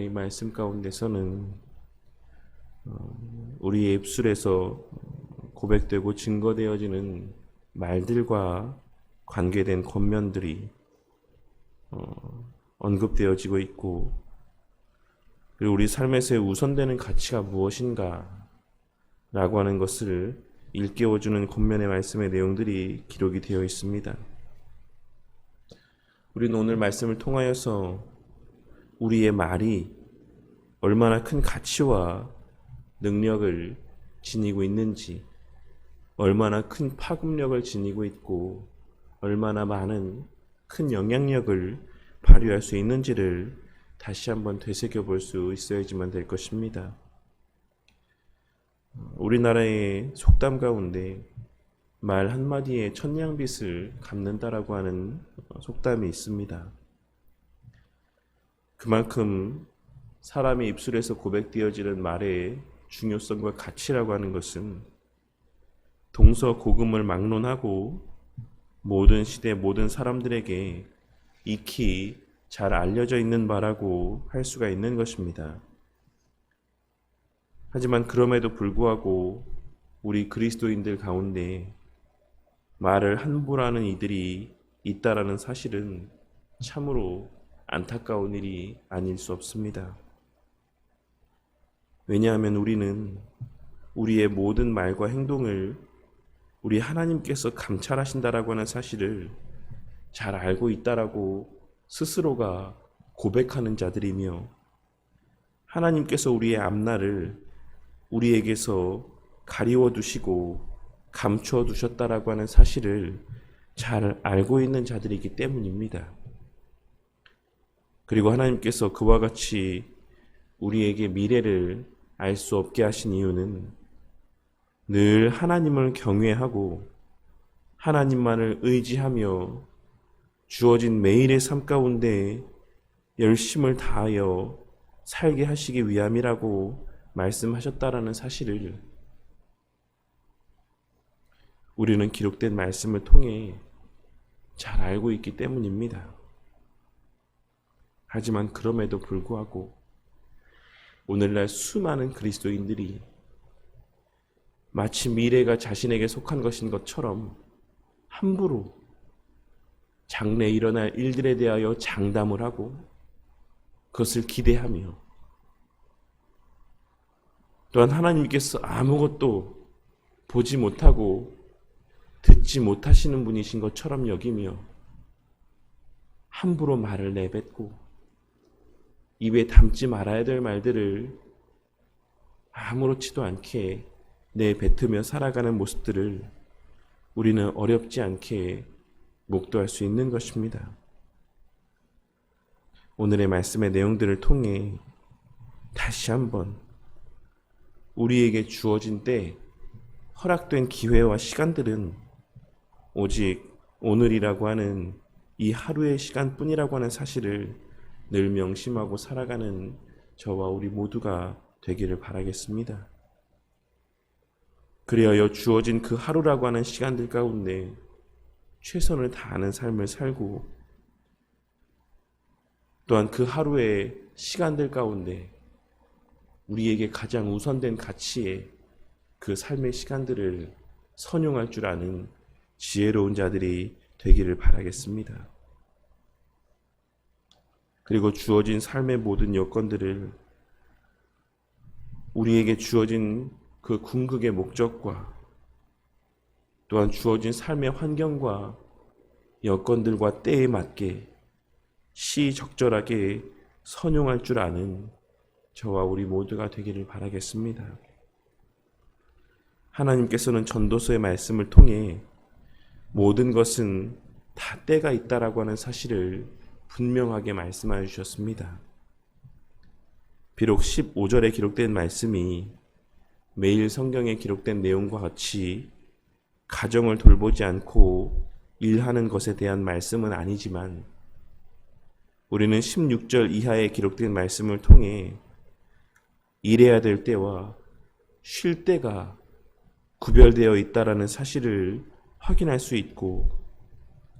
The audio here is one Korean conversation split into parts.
오늘의 이 말씀 가운데서는 우리의 입술에서 고백되고 증거되어지는 말들과 관계된 권면들이 언급되어지고 있고, 그리고 우리 삶에서의 우선되는 가치가 무엇인가 라고 하는 것을 일깨워주는 권면의 말씀의 내용들이 기록이 되어 있습니다. 우리는 오늘 말씀을 통하여서 우리의 말이 얼마나 큰 가치와 능력을 지니고 있는지, 얼마나 큰 파급력을 지니고 있고 얼마나 많은 큰 영향력을 발휘할 수 있는지를 다시 한번 되새겨볼 수 있어야지만 될 것입니다. 우리나라의 속담 가운데 말 한마디에 천냥빚을 갚는다라고 하는 속담이 있습니다. 그만큼 사람의 입술에서 고백되어지는 말의 중요성과 가치라고 하는 것은 동서고금을 막론하고 모든 시대 모든 사람들에게 익히 잘 알려져 있는 바라고 할 수가 있는 것입니다. 하지만 그럼에도 불구하고 우리 그리스도인들 가운데 말을 함부로 하는 이들이 있다라는 사실은 참으로 안타까운 일이 아닐 수 없습니다. 왜냐하면 우리는 우리의 모든 말과 행동을 우리 하나님께서 감찰하신다라고 하는 사실을 잘 알고 있다라고 스스로가 고백하는 자들이며, 하나님께서 우리의 앞날을 우리에게서 가리워 두시고 감추어 두셨다라고 하는 사실을 잘 알고 있는 자들이기 때문입니다. 그리고 하나님께서 그와 같이 우리에게 미래를 알 수 없게 하신 이유는 늘 하나님을 경외하고 하나님만을 의지하며 주어진 매일의 삶 가운데 열심을 다하여 살게 하시기 위함이라고 말씀하셨다라는 사실을 우리는 기록된 말씀을 통해 잘 알고 있기 때문입니다. 하지만 그럼에도 불구하고 오늘날 수많은 그리스도인들이 마치 미래가 자신에게 속한 것인 것처럼 함부로 장래에 일어날 일들에 대하여 장담을 하고 그것을 기대하며, 또한 하나님께서 아무것도 보지 못하고 듣지 못하시는 분이신 것처럼 여기며 함부로 말을 내뱉고 입에 담지 말아야 될 말들을 아무렇지도 않게 내뱉으며 살아가는 모습들을 우리는 어렵지 않게 목도할 수 있는 것입니다. 오늘의 말씀의 내용들을 통해 다시 한번 우리에게 주어진 때 허락된 기회와 시간들은 오직 오늘이라고 하는 이 하루의 시간뿐이라고 하는 사실을 늘 명심하고 살아가는 저와 우리 모두가 되기를 바라겠습니다. 그리하여 주어진 그 하루라고 하는 시간들 가운데 최선을 다하는 삶을 살고, 또한 그 하루의 시간들 가운데 우리에게 가장 우선된 가치의 그 삶의 시간들을 선용할 줄 아는 지혜로운 자들이 되기를 바라겠습니다. 그리고 주어진 삶의 모든 여건들을 우리에게 주어진 그 궁극의 목적과 또한 주어진 삶의 환경과 여건들과 때에 맞게 시적절하게 선용할 줄 아는 저와 우리 모두가 되기를 바라겠습니다. 하나님께서는 전도서의 말씀을 통해 모든 것은 다 때가 있다라고 하는 사실을 분명하게 말씀해 주셨습니다. 비록 15절에 기록된 말씀이 매일 성경에 기록된 내용과 같이 가정을 돌보지 않고 일하는 것에 대한 말씀은 아니지만, 우리는 16절 이하에 기록된 말씀을 통해 일해야 될 때와 쉴 때가 구별되어 있다라는 사실을 확인할 수 있고,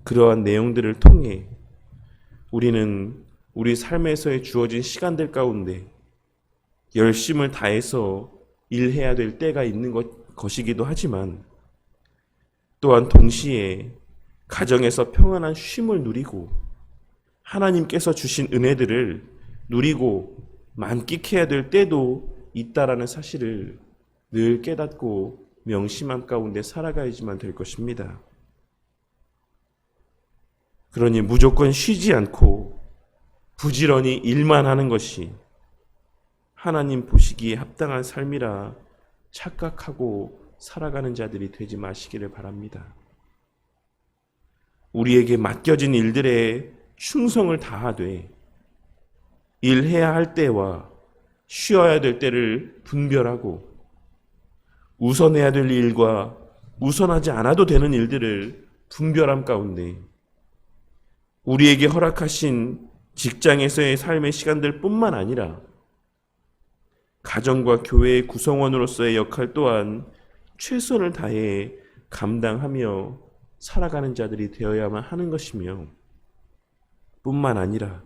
그러한 내용들을 통해 우리는 우리 삶에서의 주어진 시간들 가운데 열심을 다해서 일해야 될 때가 있는 것이기도 하지만 또한 동시에 가정에서 평안한 쉼을 누리고 하나님께서 주신 은혜들을 누리고 만끽해야 될 때도 있다라는 사실을 늘 깨닫고 명심함 가운데 살아가야지만 될 것입니다. 그러니 무조건 쉬지 않고 부지런히 일만 하는 것이 하나님 보시기에 합당한 삶이라 착각하고 살아가는 자들이 되지 마시기를 바랍니다. 우리에게 맡겨진 일들에 충성을 다하되 일해야 할 때와 쉬어야 될 때를 분별하고 우선해야 될 일과 우선하지 않아도 되는 일들을 분별함 가운데 우리에게 허락하신 직장에서의 삶의 시간들 뿐만 아니라 가정과 교회의 구성원으로서의 역할 또한 최선을 다해 감당하며 살아가는 자들이 되어야만 하는 것이며 뿐만 아니라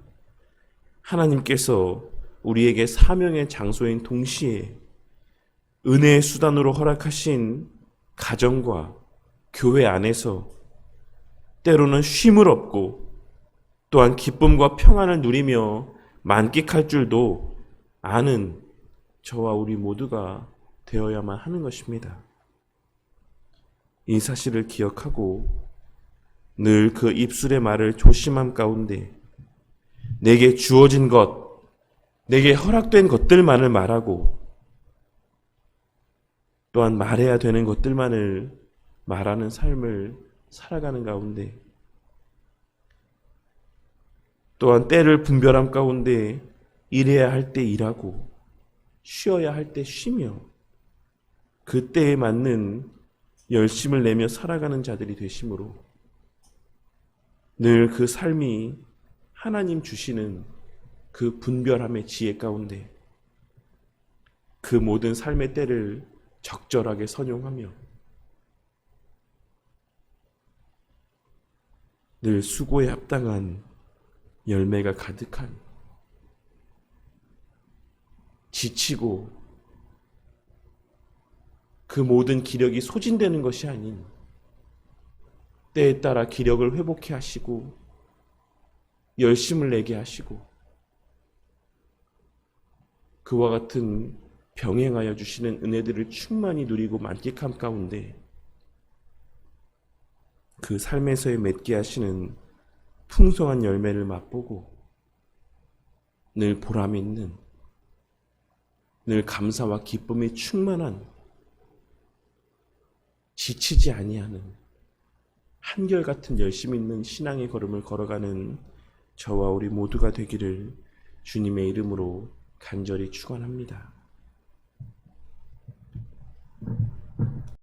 하나님께서 우리에게 사명의 장소인 동시에 은혜의 수단으로 허락하신 가정과 교회 안에서 때로는 쉼을 얻고 또한 기쁨과 평안을 누리며 만끽할 줄도 아는 저와 우리 모두가 되어야만 하는 것입니다. 이 사실을 기억하고 늘 그 입술의 말을 조심함 가운데 내게 주어진 것, 내게 허락된 것들만을 말하고 또한 말해야 되는 것들만을 말하는 삶을 살아가는 가운데 또한 때를 분별함 가운데 일해야 할 때 일하고 쉬어야 할 때 쉬며 그때에 맞는 열심을 내며 살아가는 자들이 되심으로 늘 그 삶이 하나님 주시는 그 분별함의 지혜 가운데 그 모든 삶의 때를 적절하게 선용하며 늘 수고에 합당한 열매가 가득한 지치고 그 모든 기력이 소진되는 것이 아닌 때에 따라 기력을 회복해 하시고 열심을 내게 하시고 그와 같은 병행하여 주시는 은혜들을 충만히 누리고 만끽함 가운데 그 삶에서의 맺게 하시는 풍성한 열매를 맛보고 늘 보람 있는 늘 감사와 기쁨이 충만한 지치지 아니하는 한결같은 열심 있는 신앙의 걸음을 걸어가는 저와 우리 모두가 되기를 주님의 이름으로 간절히 축원합니다.